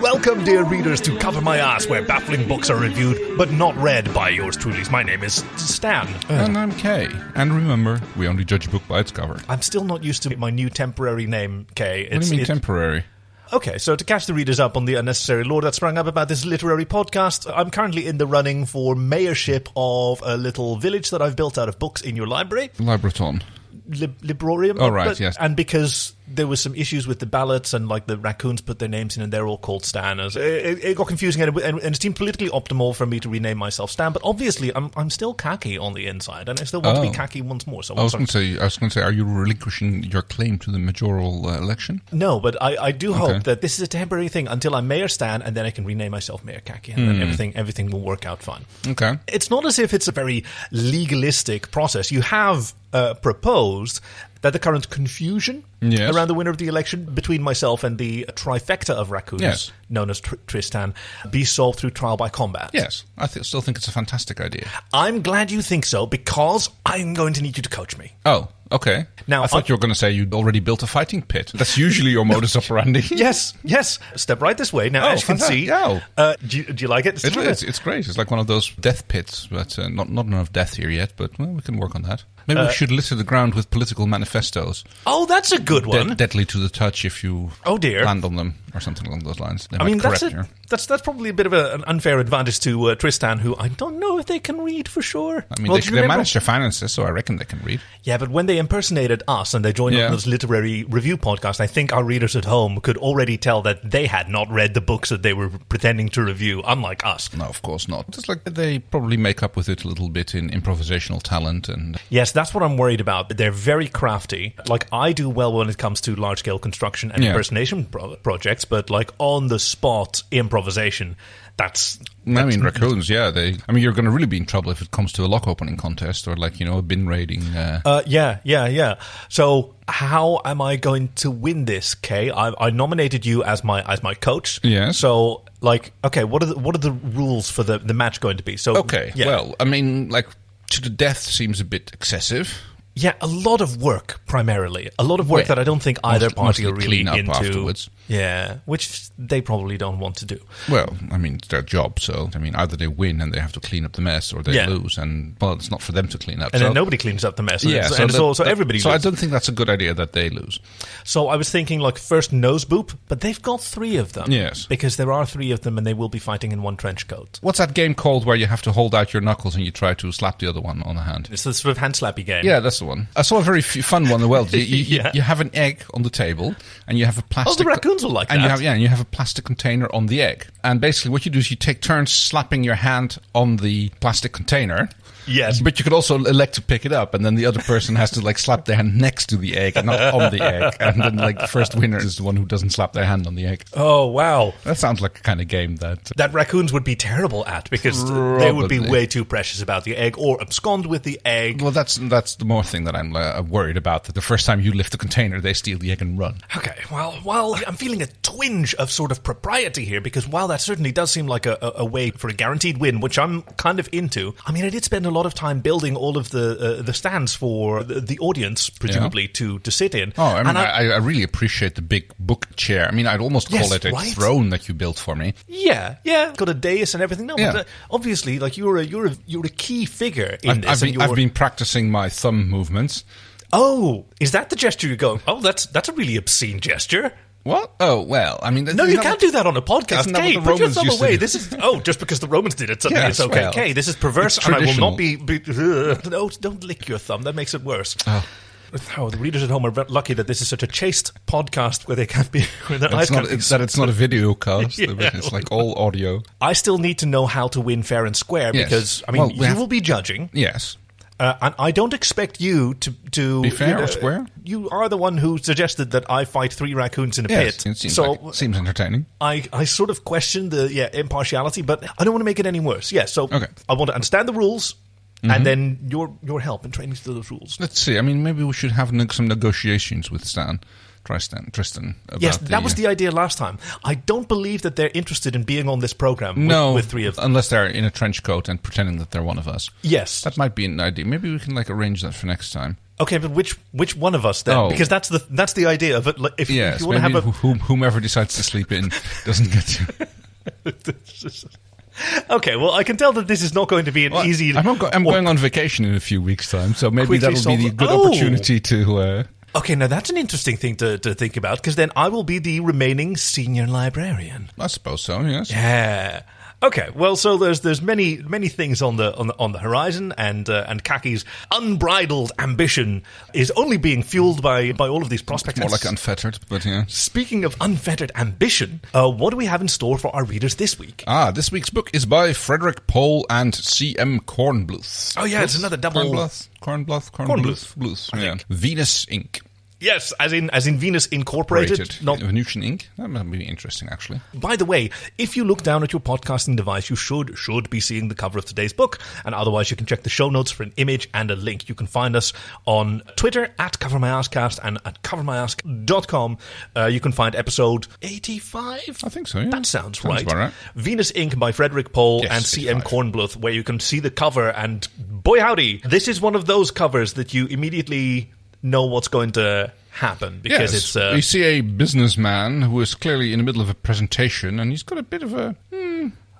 Welcome, dear readers, to Cover My Ass, where baffling books are reviewed, but not read by yours truly. My name is Stan. And I'm Kay. And remember, we only judge a book by its cover. I'm still not used to my new temporary name, Kay. What do you mean temporary? Okay, so to catch the readers up on the unnecessary lore that sprang up about this literary podcast, I'm currently in the running for mayorship of a little village that I've built out of books in your library. Libraton. Librorium. Oh, right, yes. And because there was some issues with the ballots and like the raccoons put their names in and they're all called Stan. It got confusing and it seemed politically optimal for me to rename myself Stan, but obviously I'm still khaki on the inside and I still want to be khaki once more. So I was going to say, are you relinquishing your claim to the mayoral election? No, but I do hope that this is a temporary thing until I'm Mayor Stan and then I can rename myself Mayor Khaki and then everything will work out fine. Okay. It's not as if it's a very legalistic process. You have proposed that the current confusion around the winner of the election between myself and the trifecta of raccoons, known as Tristan, be solved through trial by combat. Yes, I still think it's a fantastic idea. I'm glad you think so, because I'm going to need you to coach me. Oh, okay. Now, I thought you were going to say you'd already built a fighting pit. That's usually your modus operandi. Yes. Step right this way. Now, as you can see, do you like it? It's great. It's like one of those death pits, but not enough death here yet, but we can work on that. Maybe we should litter the ground with political manifestos. Oh, that's a good one. Deadly to the touch if you land on them, or something along those lines. That's probably a bit of an unfair advantage to Tristan, who I don't know if they can read for sure. I mean, they manage their finances, so I reckon they can read. Yeah, but when they impersonated us and they joined on this literary review podcast, I think our readers at home could already tell that they had not read the books that they were pretending to review, unlike us. No, of course not. Just like they probably make up with it a little bit in improvisational talent. And yes, that's what I'm worried about. They're very crafty. Like, I do well when it comes to large-scale construction and impersonation projects, but like on-the-spot improvisation, that's raccoons, you're going to really be in trouble if it comes to a lock opening contest or a bin raiding. Yeah. So how am I going to win this, Kay? I nominated you as my coach. Yeah. So what are the rules for the match going to be? So well, to the death seems a bit excessive. Yeah, a lot of work, primarily. A lot of work that I don't think either party are really into. Afterwards. Yeah, which they probably don't want to do. Well, it's their job, so, either they win and they have to clean up the mess, or they lose, and, it's not for them to clean up. And then nobody cleans up the mess, so everybody loses. So I don't think that's a good idea that they lose. So I was thinking, first nose boop, but they've got 3 of them. Yes. Because there are 3 of them, and they will be fighting in one trench coat. What's that game called where you have to hold out your knuckles and you try to slap the other one on the hand? It's the sort of hand slappy game. Yeah, that's the one. I saw a very fun one as well. You have an egg on the table, and you have a plastic... Oh, the raccoons will like that. And you have a plastic container on the egg. And basically what you do is you take turns slapping your hand on the plastic container. Yes. But you could also elect to pick it up, and then the other person has to slap their hand next to the egg and not on the egg. And then the first winner is the one who doesn't slap their hand on the egg. Oh, wow. That sounds like a kind of game that raccoons would be terrible at, because they would be way too precious about the egg or abscond with the egg. Well, that's the more thing that I'm worried about, that the first time you lift the container, they steal the egg and run. Okay, well, I'm feeling a twinge of sort of propriety here, because while that certainly does seem like a way for a guaranteed win, which I'm kind of into, I did spend a lot of time building all of the stands for the audience, presumably, to sit in. Oh, I really appreciate the big book chair. I'd almost call it a throne that you built for me. Yeah. Got a dais and everything. No, but obviously, you're a key figure in this. I've been practicing my thumb movements. Oh, is that the gesture you're going? Oh, that's a really obscene gesture. What? Oh, well, no, you can't do that on a podcast. Kay, put your thumb away. This is... just because the Romans did it, suddenly it's okay. Kay, this is perverse, and I will not be... No, don't lick your thumb. That makes it worse. Oh, the readers at home are lucky that this is such a chaste podcast where they can't be... It's not a video cast. It's all audio. I still need to know how to win fair and square, because, you will be judging. Yes. And I don't expect you to be fair or square. You are the one who suggested that I fight 3 raccoons in a pit. It seems entertaining. I sort of question the impartiality, but I don't want to make it any worse. Yeah, so I want to understand the rules, and then your help in training to those rules. Let's see. Maybe we should have some negotiations with Tristan. Yes, that was the idea last time. I don't believe that they're interested in being on this program with 3 of them. Unless they're in a trench coat and pretending that they're one of us. Yes. That might be an idea. Maybe we can arrange that for next time. Okay, but which one of us then? Oh. Because that's the idea of it. Like, if you want to have whomever decides to sleep in doesn't get to. Okay, well, I can tell that this is not going to be an easy... I'm going on vacation in a few weeks' time, so maybe that'll be the good opportunity to... Okay, now that's an interesting thing to think about, because then I will be the remaining senior librarian. I suppose so, yes. Yeah. Okay, well, so there's many things on the horizon, and Kaki's unbridled ambition is only being fueled by all of these prospects. More like unfettered, but yeah. Speaking of unfettered ambition, what do we have in store for our readers this week? This week's book is by Frederik, Pohl, and C.M. Kornbluth. Oh yeah, it's another double Kornbluth. Yeah. Venus Inc. Yes, as in Venus Incorporated. Not Venusian Inc. That might be interesting, actually. By the way, if you look down at your podcasting device, you should be seeing the cover of today's book. And otherwise, you can check the show notes for an image and a link. You can find us on Twitter at CoverMyAskCast and at CoverMyAsk.com. You can find episode 85? I think so, yeah. That sounds right. About right. Venus Inc. by Frederik Pohl and C.M. Kornbluth, where you can see the cover. And boy howdy, this is one of those covers that you immediately know what's going to happen, because it's we see a businessman who is clearly in the middle of a presentation, and he's got a bit of a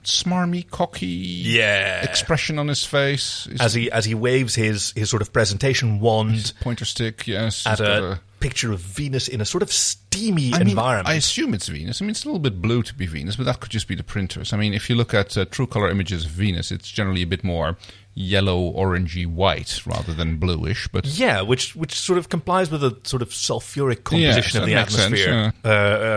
smarmy, cocky expression on his face as he waves his sort of presentation wand, his pointer stick, at a picture of Venus in a sort of steamy environment. I assume it's Venus. I mean, it's a little bit blue to be Venus, but that could just be the printers. I mean, if you look at true color images of Venus, it's generally a bit more yellow, orangey, white rather than bluish, but which sort of complies with a sort of sulfuric composition of the atmosphere,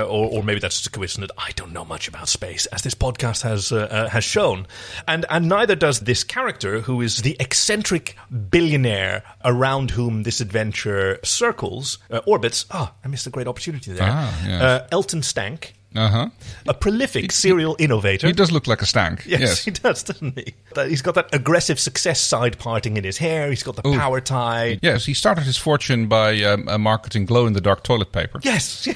or maybe that's just a coincidence. I don't know much about space, as this podcast has shown, and neither does this character, who is the eccentric billionaire around whom this adventure circles, orbits. I missed a great opportunity there. Elton Stank. A prolific serial innovator. He does look like a stank. Yes, he does, doesn't he? He's got that aggressive success side parting in his hair. He's got the power tie. Yes, he started his fortune by marketing glow-in-the-dark toilet paper. Yes.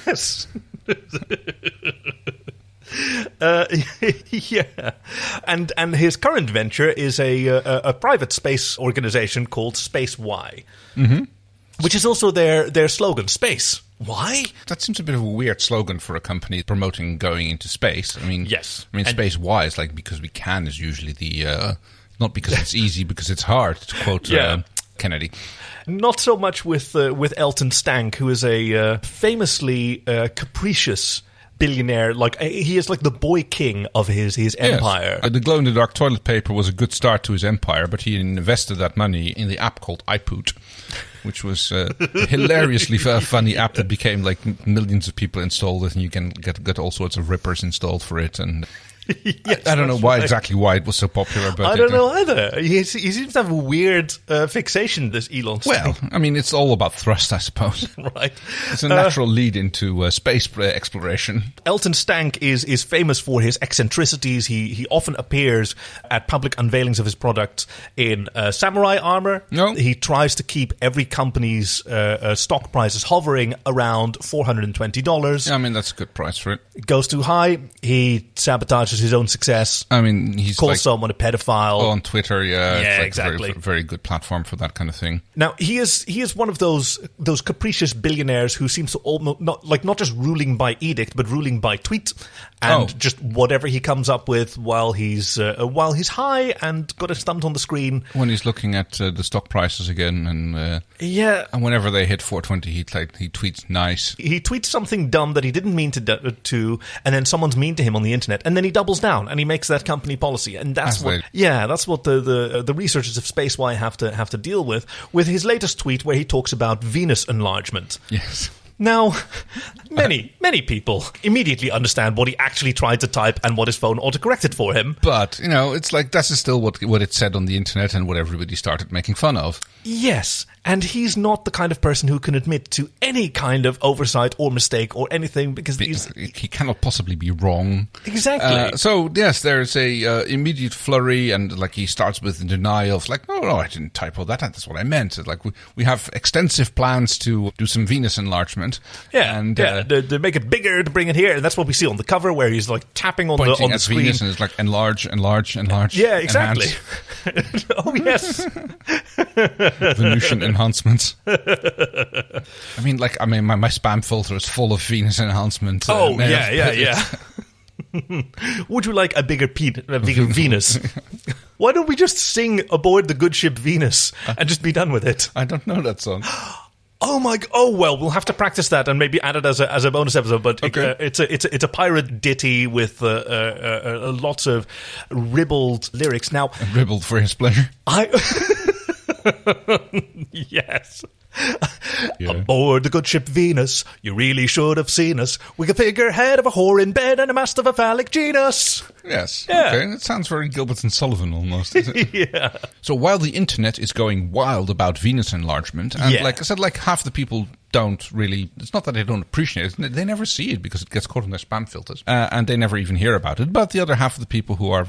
And his current venture is a private space organization called SpaceWhy, which is also their slogan, Space. Why? That seems a bit of a weird slogan for a company promoting going into space. I mean, yes. SpaceWhy is like because we can is usually the not because it's easy, because it's hard, to quote Kennedy. Not so much with Elton Stank, who is a famously capricious billionaire. Like, he is like the boy king of his empire. The glow-in-the-dark toilet paper was a good start to his empire, but he invested that money in the app called iPoot, which was a hilariously funny app that became like millions of people installed it, and you can get all sorts of rippers installed for it. And yes, I don't know exactly why it was so popular, but I don't know either. He seems to have a weird fixation, this Elon Stank. Well, I mean, it's all about thrust, I suppose. Right. It's a natural lead into space exploration. Elton Stank is famous for his eccentricities. He often appears at public unveilings of his products in samurai armor. No. He tries to keep every company's stock prices hovering around $420. Yeah, I mean, that's a good price for it. It goes too high, he sabotages his own success. I mean, he's calls someone a pedophile on Twitter. It's like exactly. A very good platform for that kind of thing. Now, he is one of those capricious billionaires who seems to almost not just ruling by edict, but ruling by tweet, and just whatever he comes up with while he's high and got his thumbs on the screen. When he's looking at the stock prices again, and whenever they hit 420, he tweets nice. He tweets something dumb that he didn't mean to, and then someone's mean to him on the internet, and then he doubles down and he makes that company policy, and that's what the researchers of SpaceWhy have to deal with his latest tweet, where he talks about Venus enlargement. Yes. Now, many people immediately understand what he actually tried to type and what his phone autocorrected for him. But, it's like, that's still what it said on the internet and what everybody started making fun of. Yes, and he's not the kind of person who can admit to any kind of oversight or mistake or anything, because he cannot possibly be wrong. Exactly. So, yes, there's a immediate flurry, and like he starts with denial of like, no, I didn't typo that. That's what I meant. It's like we have extensive plans to do some Venus enlargement. Yeah, and to make it bigger, to bring it here. And that's what we see on the cover, where he's like tapping on the screen. Venus, and it's like enlarge. Yeah, exactly. Oh, yes. Venusian enhancements. I mean, my spam filter is full of Venus enhancement. Yeah. Would you like a bigger Venus? Why don't we just sing Aboard the Good Ship Venus and just be done with it? I don't know that song. Oh well, we'll have to practice that and maybe add it as a bonus episode. But okay. It's a pirate ditty with lots of ribbled lyrics. Now, ribbled for his pleasure. Yes. Yeah. Aboard the good ship Venus, you really should have seen us. With a figurehead of a whore in bed and a mast of a phallic genus. Yes. Yeah. Okay, that sounds very Gilbert and Sullivan almost. Yeah. So while the internet is going wild about Venus enlargement, and like I said, like half the people don't really, it's not that they don't appreciate it, they never see it because it gets caught in their spam filters, and they never even hear about it. But the other half of the people who are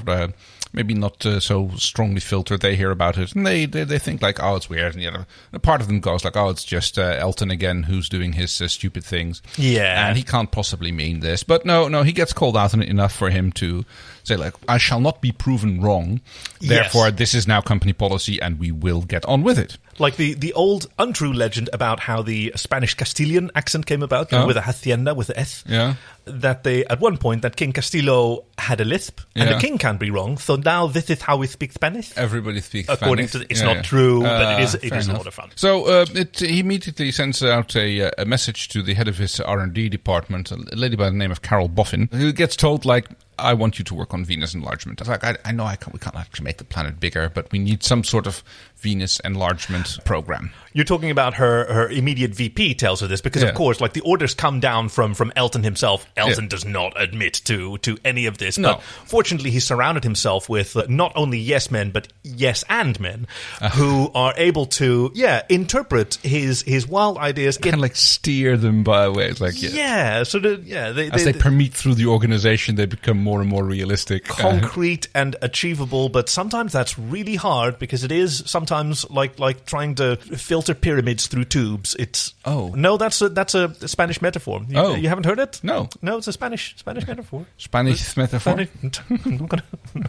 maybe not so strongly filtered, they hear about it, and they think like, oh, it's weird, and a part of them goes like, oh, it's just Elton again who's doing his stupid things. Yeah. And he can't possibly mean this. But no, he gets called out on it enough for him to say like, I shall not be proven wrong, therefore this is now company policy and we will get on with it. Like the old untrue legend about how the Spanish Castilian accent came about, with a hacienda, with the S. Yeah. That they, at one point, that King Castillo had a lisp, and the king can't be wrong, so now this is how we speak Spanish. Everybody speaks According Spanish. It's not true, but it is a lot of fun. So he immediately sends out a message to the head of his R&D department, a lady by the name of Carol Boffin, who gets told, like, I want you to work on Venus enlargement. I was like, I know we can't actually make the planet bigger, but we need some sort of Venus enlargement program. You're talking about her immediate VP tells her this, because of course, like the orders come down from Elton himself. Elton does not admit to any of this. No. But fortunately, he surrounded himself with not only yes men, but yes and men who are able to, interpret his wild ideas. Kind of like steer them by a way. It's like, so as they permeate through the organization, they become more and more realistic. Concrete and achievable, but sometimes that's really hard because it is sometimes like trying to filter pyramids through tubes. It's that's a Spanish metaphor. You haven't heard it? No, it's a Spanish metaphor. Spanish metaphor. I'm not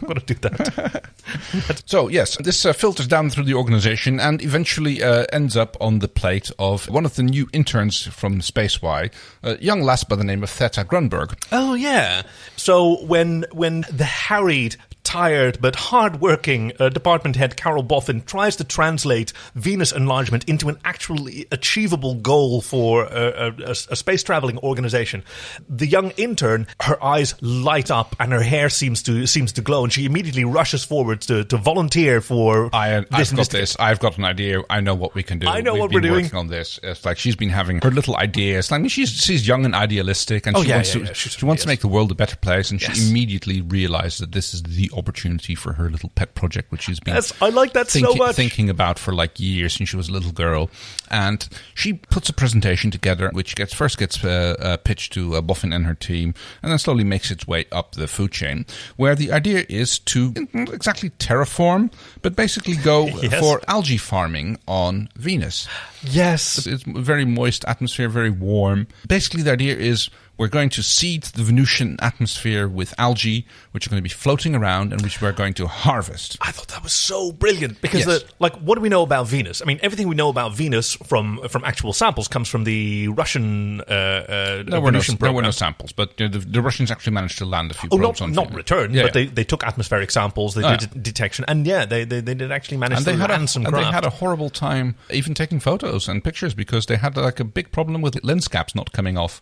gonna do that. So yes, this filters down through the organization and eventually ends up on the plate of one of the new interns from SpaceWhy, a young lass by the name of Theta Grunberg. Oh yeah. So when the harried, tired but hard-working department head Carol Boffin tries to translate Venus enlargement into an actually achievable goal for a space-traveling organization, the young intern, her eyes light up and her hair seems to glow, and she immediately rushes forward to volunteer for I've got this. I've got an idea. I know what we can do. I know what we're been doing. Working on this. It's like she's been having her little ideas. I mean, she's young and idealistic, and she wants to make the world a better place, and she immediately realized that this is the opportunity for her little pet project, which she's been I like that so much. Thinking about for like years since she was a little girl. And she puts a presentation together, which gets pitched to Boffin and her team, and then slowly makes its way up the food chain, where the idea is to not exactly terraform, but basically go for algae farming on Venus. Yes. It's very moist atmosphere, very warm. Basically, the idea is we're going to seed the Venusian atmosphere with algae, which are going to be floating around and which we're going to harvest. I thought that was so brilliant because, what do we know about Venus? I mean, everything we know about Venus from actual samples comes from the Russian Venusian program. There were no samples, but the Russians actually managed to land a few probes on Venus. Not return, but they took atmospheric samples, they did detection, and they did actually manage to land some craft. And they had a horrible time even taking photos and pictures because they had like a big problem with lens caps not coming off.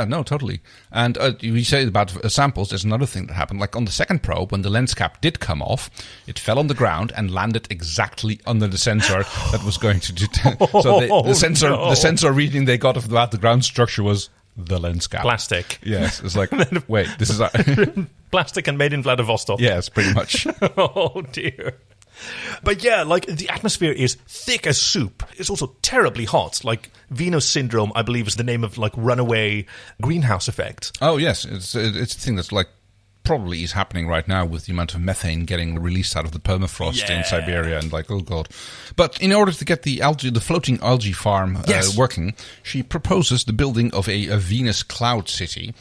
No, totally. And we say about samples, there's another thing that happened. Like on the second probe, when the lens cap did come off, it fell on the ground and landed exactly under the sensor that was going to detect. So the sensor reading they got about the ground structure was the lens cap. Plastic. Yes. It's like, wait, this is... Plastic and made in Vladivostok. Yes, pretty much. Oh, dear. But yeah, like the atmosphere is thick as soup. It's also terribly hot. Like Venus syndrome, I believe, is the name of like runaway greenhouse effect. Oh yes, it's a thing that's like probably is happening right now with the amount of methane getting released out of the permafrost in Siberia, and like, oh god. But in order to get the floating algae farm working, she proposes the building of a Venus cloud city,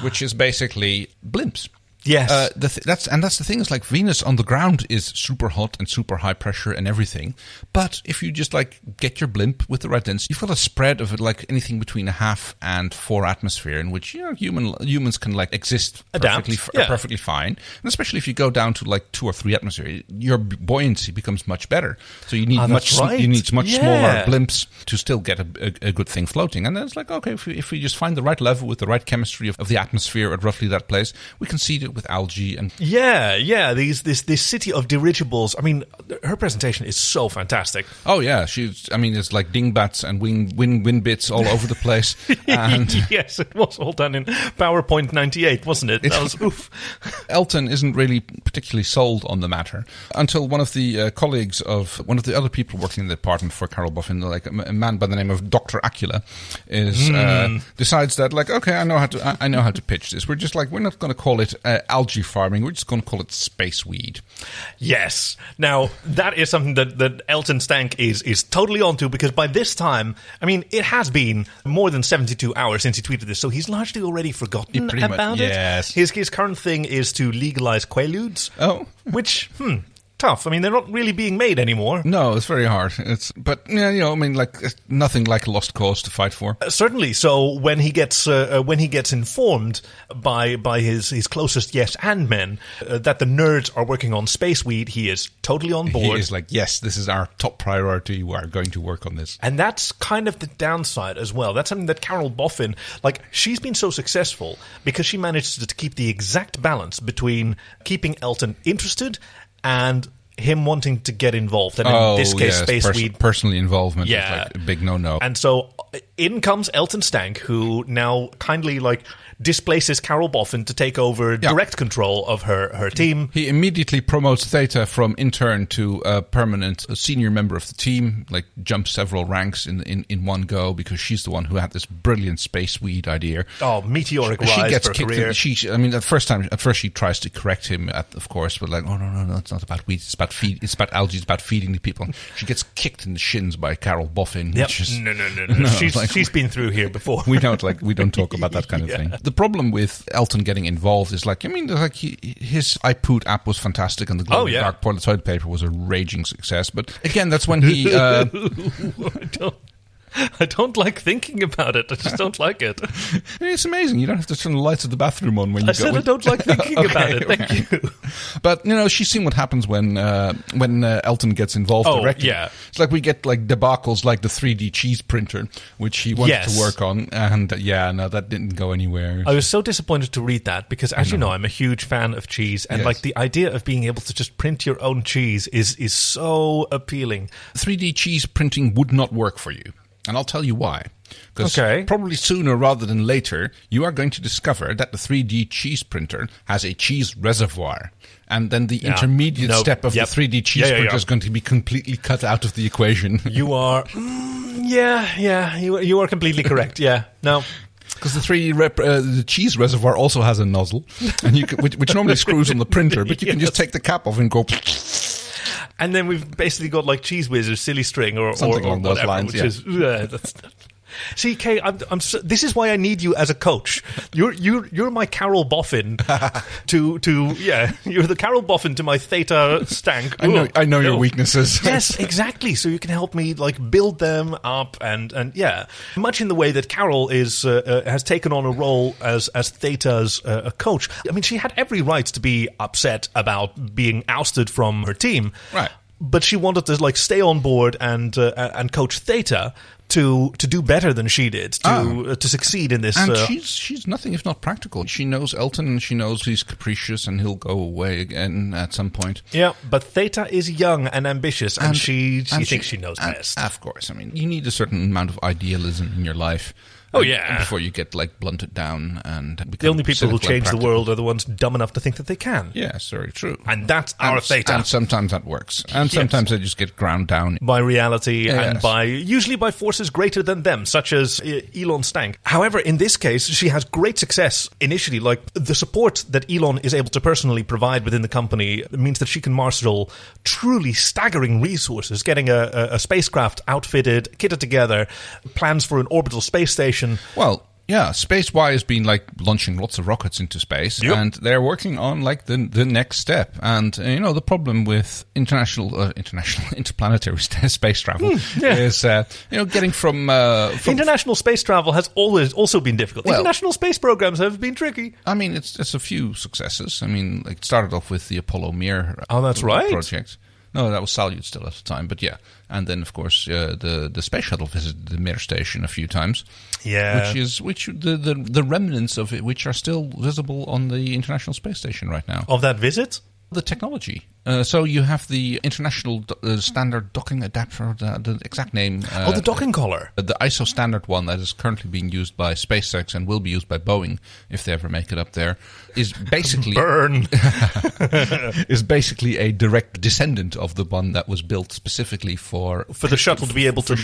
which is basically blimps. Yes. That's the thing is, like, Venus on the ground is super hot and super high pressure and everything. But if you just like get your blimp with the right lens, you've got a spread of like anything between 0.5 and 4 atmosphere in which humans can like exist perfectly fine. And especially if you go down to like 2 or 3 atmosphere, your buoyancy becomes much better. So you need much smaller blimps to still get a good thing floating. And then it's like, okay, if we just find the right level with the right chemistry of the atmosphere at roughly that place, we can seed it with algae and this city of dirigibles. I mean, her presentation is so fantastic. Oh yeah, it's like dingbats and wind bits all over the place. And yes, it was all done in PowerPoint 98, wasn't it? That was oof. Elton isn't really particularly sold on the matter until one of the colleagues of one of the other people working in the department for Carol Boffin, like a man by the name of Dr. Acula, decides that, like, okay, I know how to pitch this. We're not going to call it algae farming. We're just going to call it space weed. Yes. Now that is something that Elton Stank is totally onto, because by this time, I mean, it has been more than 72 hours since he tweeted this, so he's largely already forgotten about it. Yes. His current thing is to legalize Quaaludes. Oh. Which, tough. I mean, they're not really being made anymore. No, it's very hard. But nothing like a lost cause to fight for. Certainly. So when he gets informed by his closest yes and men that the nerds are working on space weed, he is totally on board. He is like, yes, this is our top priority. We are going to work on this. And that's kind of the downside as well. That's something that Carol Boffin, like, she's been so successful because she managed to keep the exact balance between keeping Elton interested and him wanting to get involved. And in this case, space weed. Personal involvement is like a big no-no. And so in comes Elton Stank, who now kindly displaces Carol Boffin to take over direct control of her team. He immediately promotes Theta from intern to a permanent senior member of the team, like jumps several ranks in one go, because she's the one who had this brilliant space weed idea. Oh, meteoric rise she gets for kicked career. At first she tries to correct him, of course, but like, oh no, it's not about weed, it's about algae, it's about feeding the people. She gets kicked in the shins by Carol Boffin. Yep. No. She's been through here before. We don't talk about that kind of thing. The problem with Elton getting involved is his I Poot app was fantastic, and the Glowing Dark toilet paper was a raging success. But again, that's when he. I don't like thinking about it. I just don't like it. It's amazing. You don't have to turn the lights of the bathroom on when you go. I said I don't like thinking about it. Thank you. But she's seen what happens when Elton gets involved directly. Yeah. It's like we get like debacles like the 3D cheese printer, which he wanted to work on, and that didn't go anywhere. I was so disappointed to read that because, as you know, I'm a huge fan of cheese, and like the idea of being able to just print your own cheese is so appealing. 3D cheese printing would not work for you. And I'll tell you why. Because probably sooner rather than later, you are going to discover that the 3D cheese printer has a cheese reservoir. And then the intermediate step of the 3D cheese printer is going to be completely cut out of the equation. You are... you are completely correct. Yeah. No. Because the cheese reservoir also has a nozzle, and which normally screws on the printer, but you can just take the cap off and go... And then we've basically got like Cheese Whiz Silly String or something along those whatever, lines. Which is that's. See, Kay, this is why I need you as a coach. You're my Carol Boffin you're the Carol Boffin to my Theta Stank. I know your weaknesses. Yes, exactly. So you can help me like build them up and much in the way that Carol has taken on a role as Theta's a coach. I mean, she had every right to be upset about being ousted from her team, right? But she wanted to like stay on board and coach Theta to do better than she did, to succeed in this. And she's nothing if not practical. She knows Elton, and she knows he's capricious and he'll go away again at some point. Yeah, but Theta is young and ambitious, and she thinks she knows best. Of course. I mean, you need a certain amount of idealism in your life. Oh, yeah. Before you get like blunted down and become the only people who change practical. The world are the ones dumb enough to think that they can. Yes, very true. And that's our Theta. And sometimes that works. And sometimes they just get ground down by reality and usually by forces greater than them, such as Elon Stank. However, in this case, she has great success initially. Like the support that Elon is able to personally provide within the company means that she can marshal truly staggering resources, getting a spacecraft outfitted, kitted together, plans for an orbital space station. Well, Yeah, SpaceWhy has been like launching lots of rockets into space, and they're working on like the next step. And the problem with international interplanetary space travel is getting from international space travel has always also been difficult. Well, international space programs have been tricky. I mean, it's a few successes. I mean, like it started off with the Apollo Mir project. No, that was Salyut still at the time, but yeah. And then, of course, the space shuttle visited the Mir station a few times. Yeah, which the remnants of it, which are still visible on the International Space Station right now. Of that visit? The technology. So you have the International Standard Docking Adapter, the exact name. The docking collar. The ISO standard one that is currently being used by SpaceX and will be used by Boeing if they ever make it up there, is basically burn. is basically a direct descendant of the one that was built specifically for the shuttle to be able to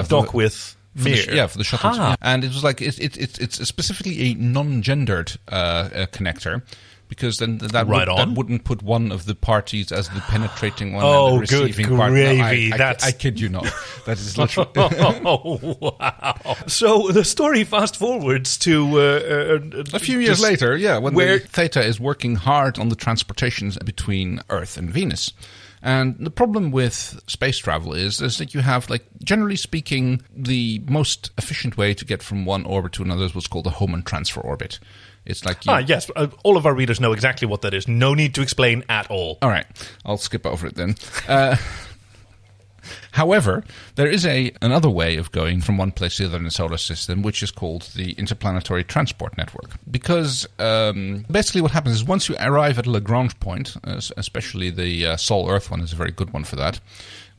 dock with. For the shuttle. And it was like it's specifically a non-gendered connector. Because then that wouldn't put one of the parties as the penetrating one and the receiving part. Gravy. I kid you not. That is literally... wow. So the story fast forwards to... a few years later, when Theta is working hard on the transportations between Earth and Venus. And the problem with space travel is that you have, like, generally speaking, the most efficient way to get from one orbit to another is what's called a Hohmann transfer orbit. It's like yes. All of our readers know exactly what that is. No need to explain at all. All right. I'll skip over it then. However, there is another way of going from one place to the other in the solar system, which is called the Interplanetary Transport Network. Because basically what happens is once you arrive at a Lagrange point, especially the Sol-Earth one is a very good one for that,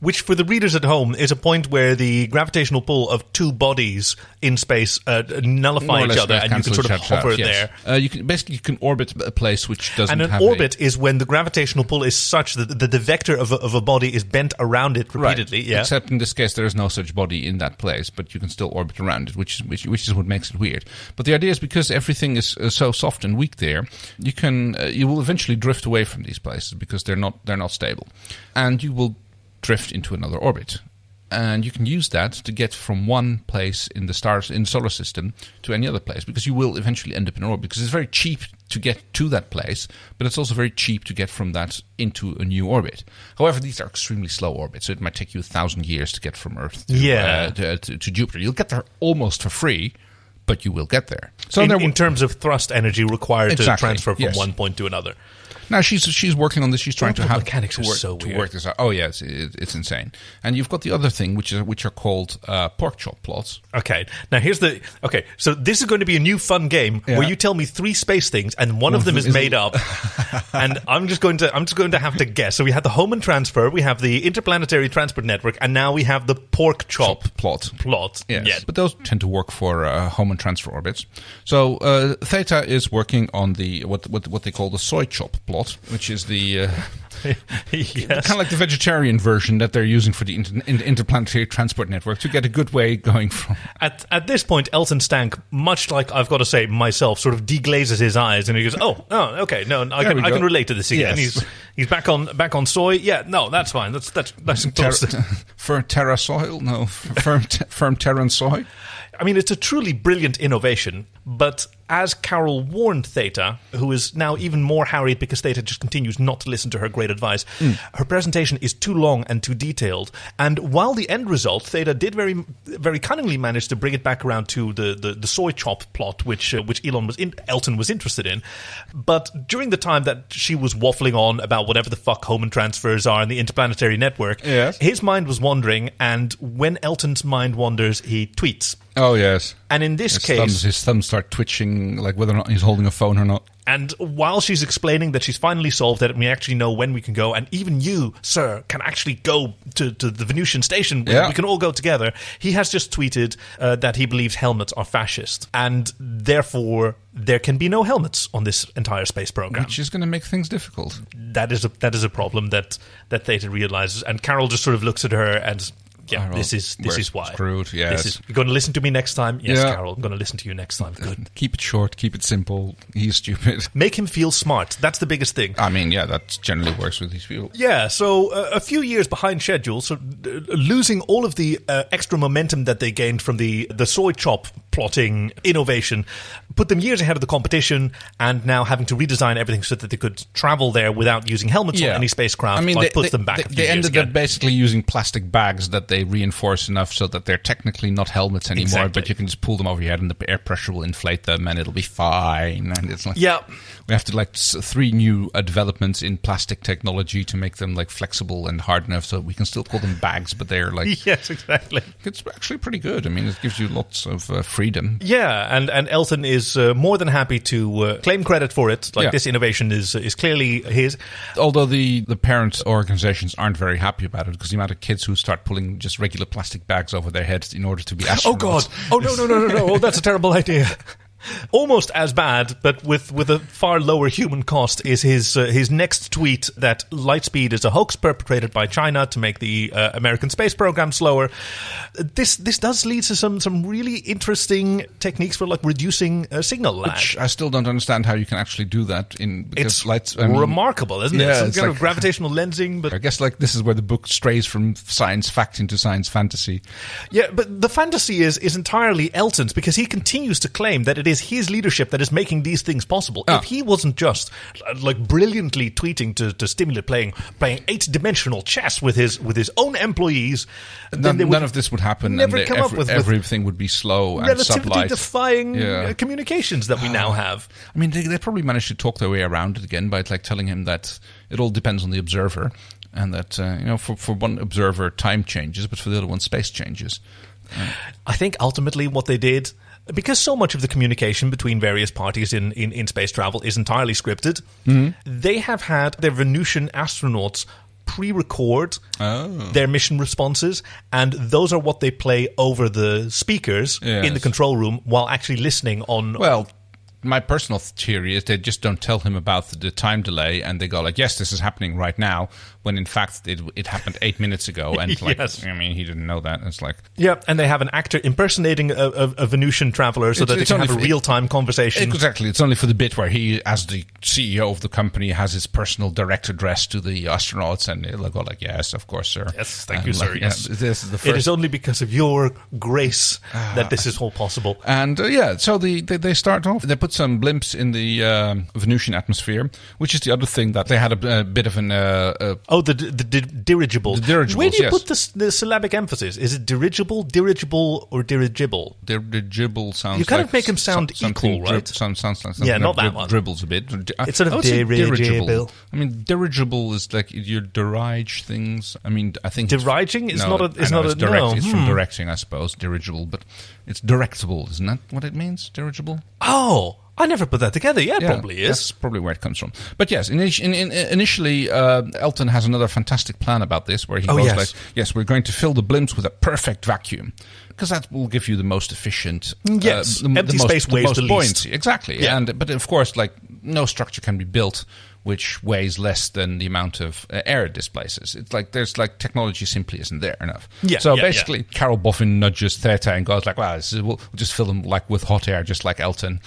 which, for the readers at home, is a point where the gravitational pull of two bodies in space nullify each other, and you can sort of hover there. You can orbit a place which doesn't have... And an orbit is when the gravitational pull is such that the vector of a body is bent around it repeatedly. Right. Yeah. Except in this case, there is no such body in that place, but you can still orbit around it, which is what makes it weird. But the idea is because everything is so soft and weak there, you will eventually drift away from these places because they're not stable, and you will drift into another orbit. And you can use that to get from one place in the solar system to any other place, because you will eventually end up in orbit, because it's very cheap to get to that place, but it's also very cheap to get from that into a new orbit. However, these are extremely slow orbits, so it might take you 1,000 years to get from Earth to Jupiter. You'll get there almost for free, but you will get there. So in terms of thrust energy required to transfer from one point to another. Now she's working on this. She's trying to have mechanics are so weird. Work this out. Oh yeah, it's insane. And you've got the other thing, which are called pork chop plots. Okay. Now so this is going to be a new fun game where you tell me three space things, and one of them is made up, and I'm just going to have to guess. So we have the Hohmann transfer, we have the Interplanetary Transport Network, and now we have the pork chop plot. Yes. Yeah, but those tend to work for Hohmann transfer orbits. So Theta is working on the what they call the soy chop plot, which is the kind of like the vegetarian version that they're using for the Interplanetary Transport Network to get a good way going from. At this point, Elton Stank, much like I've got to say myself, sort of deglazes his eyes and he goes, "Oh, okay, no, I can relate to this again." Yes. He's back on soy. Yeah, no, that's fine. That's firm terra soil, no, firm Terran soy. I mean, it's a truly brilliant innovation, but as Carol warned Theta, who is now even more harried because Theta just continues not to listen to her great advice, her presentation is too long and too detailed. And while the end result, Theta did very, very cunningly manage to bring it back around to the soy chop plot, which Elton was interested in. But during the time that she was waffling on about whatever the fuck Hohmann transfers are in the interplanetary network, his mind was wandering, and when Elton's mind wanders, he tweets. Oh, yes. And in this case... His thumbs start twitching, like whether or not he's holding a phone or not. And while she's explaining that she's finally solved it and we actually know when we can go, and even you, sir, can actually go to the Venusian station, we can all go together, he has just tweeted that he believes helmets are fascist. And therefore, there can be no helmets on this entire space program. Which is going to make things difficult. That is a problem that Theta realizes. And Carol just sort of looks at her and... Yeah, this is why. Screwed, yes. You're going to listen to me next time? Yes, Carol, I'm going to listen to you next time. Good. Keep it short, keep it simple. He's stupid. Make him feel smart. That's the biggest thing. I mean, yeah, that generally works with these people. Yeah, so a few years behind schedule, so losing all of the extra momentum that they gained from the soy chop plotting innovation, put them years ahead of the competition, and now having to redesign everything so that they could travel there without using helmets on any spacecraft. Puts them back. They ended up basically using plastic bags that they reinforce enough so that they're technically not helmets anymore, but you can just pull them over your head and the air pressure will inflate them and it'll be fine. And it's like, we have to 3 new developments in plastic technology to make them flexible and hard enough so we can still call them bags, but they're yes, exactly. It's actually pretty good. I mean, it gives you lots of freedom. Yeah, and Elton is more than happy to claim credit for it. This innovation is clearly his. Although the parent organizations aren't very happy about it because the amount of kids who start pulling just regular plastic bags over their heads in order to be astronauts. Oh, God. Oh, no. Oh, that's a terrible idea. Almost as bad, but with a far lower human cost, is his next tweet that Lightspeed is a hoax perpetrated by China to make the American space program slower. This does lead to some really interesting techniques for reducing signal lag. Which I still don't understand how you can actually do that. It's remarkable, isn't it? It's kind of gravitational lensing. But I guess this is where the book strays from science fact into science fantasy. Yeah, but the fantasy is entirely Elton's because he continues to claim that it is his leadership that is making these things possible. If he wasn't just brilliantly tweeting to stimulate playing 8-dimensional chess with his own employees, then none of this would happen. Everything would be slow and relativity-defying communications that we now have. I mean, they probably managed to talk their way around it again by telling him that it all depends on the observer, and that for one observer time changes, but for the other one space changes. I think ultimately what they did, because so much of the communication between various parties in space travel is entirely scripted, they have had their Venusian astronauts pre-record their mission responses, and those are what they play over the speakers in the control room while actually listening on... Well, my personal theory is they just don't tell him about the time delay, and they go yes, this is happening right now, when in fact it happened 8 minutes ago, and he didn't know that. It's and they have an actor impersonating a Venusian traveler so that they can have a real-time conversation. Exactly. It's only for the bit where he, as the CEO of the company, has his personal direct address to the astronauts, and they'll go yes, of course, sir. Yes, thank you, sir. Yes, this is the first. It is only because of your grace that this is all possible. And so they start off. They put some blimps in the Venusian atmosphere, which is the other thing that they had a bit of an... the dirigible. The dirigibles, where do you put the syllabic emphasis? Is it dirigible, or dirigible? Dirigible sounds. You kind of make him sound equal, right? Sounds like something. Not that one. Dribbles a bit. It's sort of dirigible. I mean, dirigible is you dirige things. I mean, I think diriging is not a. It's from directing, I suppose. Dirigible, but it's directable, isn't that what it means? Dirigible. Oh. I never put that together. Yeah, it probably is. That's probably where it comes from. But yes, initially, Elton has another fantastic plan about this, where he goes we're going to fill the blimps with a perfect vacuum, because that will give you the most efficient... empty space weighs the least. Buoyancy. Exactly. Yeah. But of course, no structure can be built which weighs less than the amount of air it displaces. It's there's technology simply isn't there enough. Basically, Carol Boffin nudges Theta and goes we'll just fill them with hot air, just like Elton.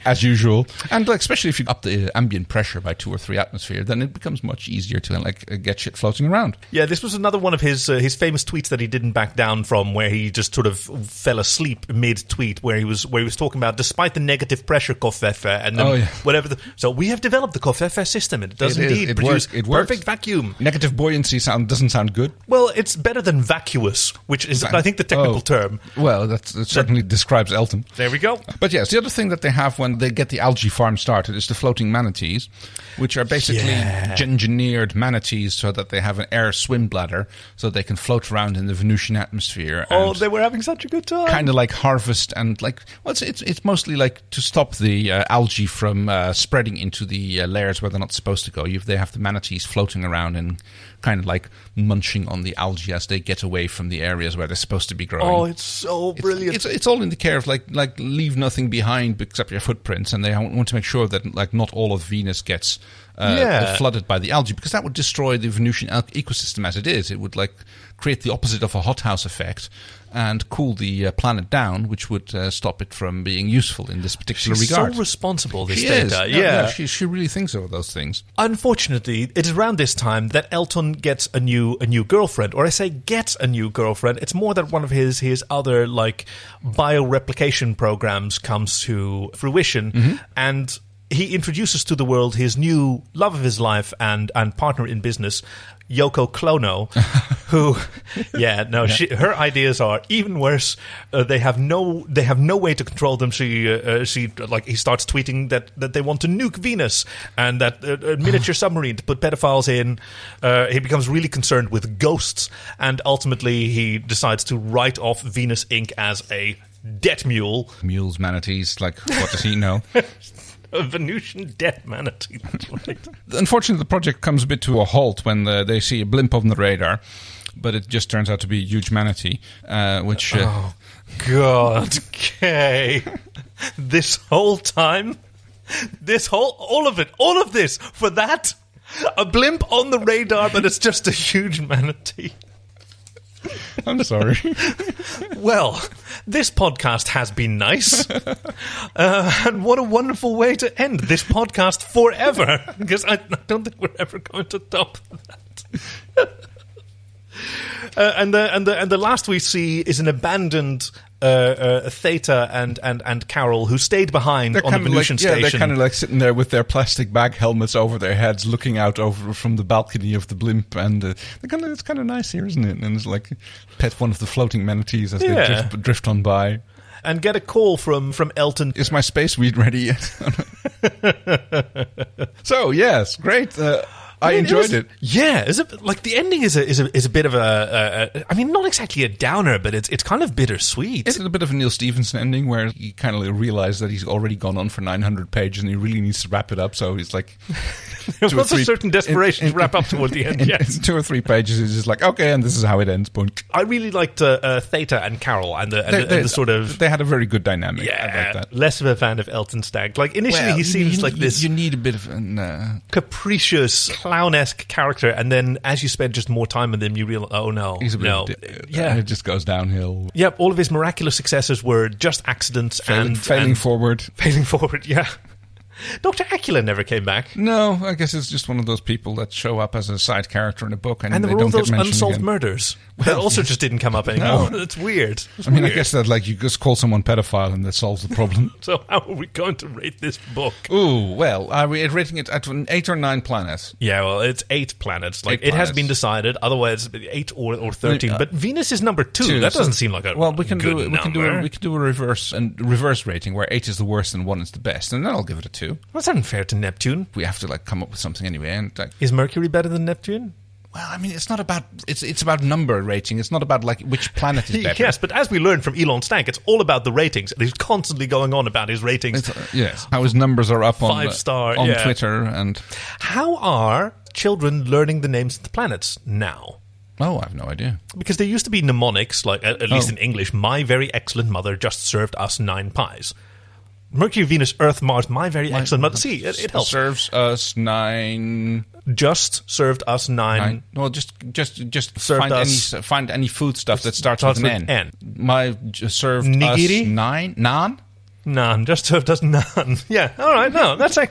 As usual. And especially if you up the ambient pressure by 2 or 3 atmosphere, then it becomes much easier to get shit floating around. Yeah, this was another one of his famous tweets that he didn't back down from, where he just sort of fell asleep mid-tweet, where he was talking about, despite the negative pressure and whatever. So we have developed the Kofefe system, and it does indeed produce perfect vacuum. Negative buoyancy doesn't sound good. Well, it's better than vacuous, which is, I think, the technical term. Well, that certainly describes Elton. There we go. But yes, the other thing that they have when they get the algae farm started is the floating manatees, which are basically engineered manatees so that they have an air swim bladder so they can float around in the Venusian atmosphere. Oh, they were having such a good time. Kind of harvest and it's mostly to stop the algae from spreading into the layers where they're not supposed to go. They have the manatees floating around and kind of munching on the algae as they get away from the areas where they're supposed to be growing. Oh, it's so brilliant. It's all in the care of leave nothing behind except your footprints, and they want to make sure that not all of Venus gets flooded by the algae, because that would destroy the Venusian ecosystem as it is. It would create the opposite of a hothouse effect and cool the planet down, which would stop it from being useful in this particular regard. She's so responsible, this she Theta. Is. She really thinks of those things. Unfortunately, it is around this time that Elton gets a new girlfriend. Or I say gets a new girlfriend. It's more that one of his other bioreplication programs comes to fruition, and he introduces to the world his new love of his life and partner in business, Yoko Klono, who, her ideas are even worse. They have no way to control them. He starts tweeting that they want to nuke Venus and that a miniature submarine to put pedophiles in. He becomes really concerned with ghosts, and ultimately he decides to write off Venus Inc. as a debt mule. Mules, manatees, what does he know? A Venusian death manatee, that's right. Unfortunately, the project comes a bit to a halt when they see a blimp on the radar, but it just turns out to be a huge manatee, which... Oh, God, Kay. This whole time? All of this, for that? A blimp on the radar, but it's just a huge manatee. I'm sorry. Well, this podcast has been nice. And what a wonderful way to end this podcast forever. Because I don't think we're ever going to top that. And the last we see is an abandoned Theta and Carol, who stayed behind on the Venusian station. They're kind of sitting there with their plastic bag helmets over their heads, looking out over from the balcony of the blimp, and it's kind of nice here, isn't it? And it's pet one of the floating manatees as they drift on by. And get a call from Elton. Is my space weed ready yet? So yes, great. I enjoyed it. Yeah, the ending is a bit of I mean, not exactly a downer, but it's kind of bittersweet. It's a bit of a Neil Stephenson ending where he kind of realized that he's already gone on for 900 pages and he really needs to wrap it up. So he's like, there was a certain desperation to wrap up toward the end. In 2 or 3 pages, he's just like, okay, and this is how it ends. Boom. I really liked Theta and Carol and the sort of. They had a very good dynamic. Yeah, I like that. Less of a fan of Elton Stagg. Initially, he seems like this. You need a bit of an capricious, clown-esque character, and then as you spend just more time with him, you realize, oh no, he's a bit it just goes downhill. Yep, all of his miraculous successes were just accidents failing forward. Yeah. Dr. Acula never came back. No, I guess it's just one of those people that show up as a side character in a book, and there they were all don't those get mentioned unsolved again. murders that also just didn't come up anymore. No. It's weird. I guess that you just call someone pedophile and that solves the problem. So how are we going to rate this book? Ooh, well, are we rating it at an 8 or 9 planets? Yeah, well, it's 8 planets. It has been decided. Otherwise, 8 or 13. But Venus is number 2. That doesn't seem like a well. We can good do a reverse rating where 8 is the worst and 1 is the best, and then I'll give it a 2. Well, that's unfair to Neptune. We have to come up with something anyway. And is Mercury better than Neptune? Well, it's not about it's about number rating. It's not about which planet is better. Yes, but as we learned from Elon Stagg, it's all about the ratings. He's constantly going on about his ratings. Yes, how his numbers are up on 5-star on Twitter. And how are children learning the names of the planets now? Oh, I have no idea. Because there used to be mnemonics, at least in English. My very excellent mother just served us 9 pies. Mercury, Venus, Earth, Mars, my very excellent mother. See, it helps. Serves us 9. Just served us 9. Well, just find any food stuff that starts with an N. Served Nigiri? us 9. Naan? Naan. Just served us naan. Yeah. All right. No, that's an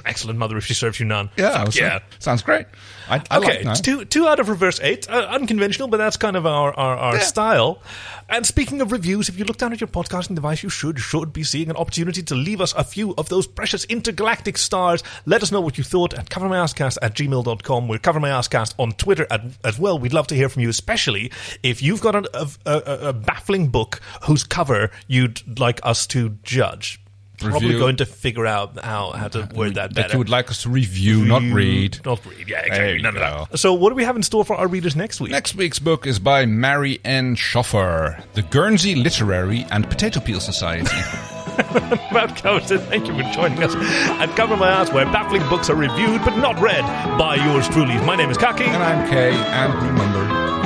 excellent mother if she serves you naan. Yeah. Sounds great. I okay, like it's 2 out of reverse 8. Unconventional, but that's kind of our style. And speaking of reviews, if you look down at your podcasting device, you should be seeing an opportunity to leave us a few of those precious intergalactic stars. Let us know what you thought at covermyasscast@gmail.com. We're covermyasscast on Twitter as well. We'd love to hear from you, especially if you've got a baffling book whose cover you'd like us to judge. Probably going to figure out how to word that better. That you would like us to review, not read. Not read, yeah, exactly. None of that. So what do we have in store for our readers next week? Next week's book is by Mary N. Schoffer, The Guernsey Literary and Potato Peel Society. About covers it. Thank you for joining us at Cover My Ass, where baffling books are reviewed but not read by yours truly. My name is Kaki. And I'm Kay, and remember,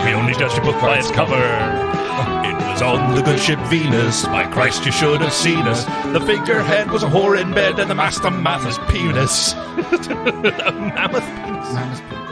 we only judge a book by its cover. It will was on the good ship Venus. By Christ, you should have seen us. The figurehead was a whore in bed, and the master mammoth's penis. A mammoth penis.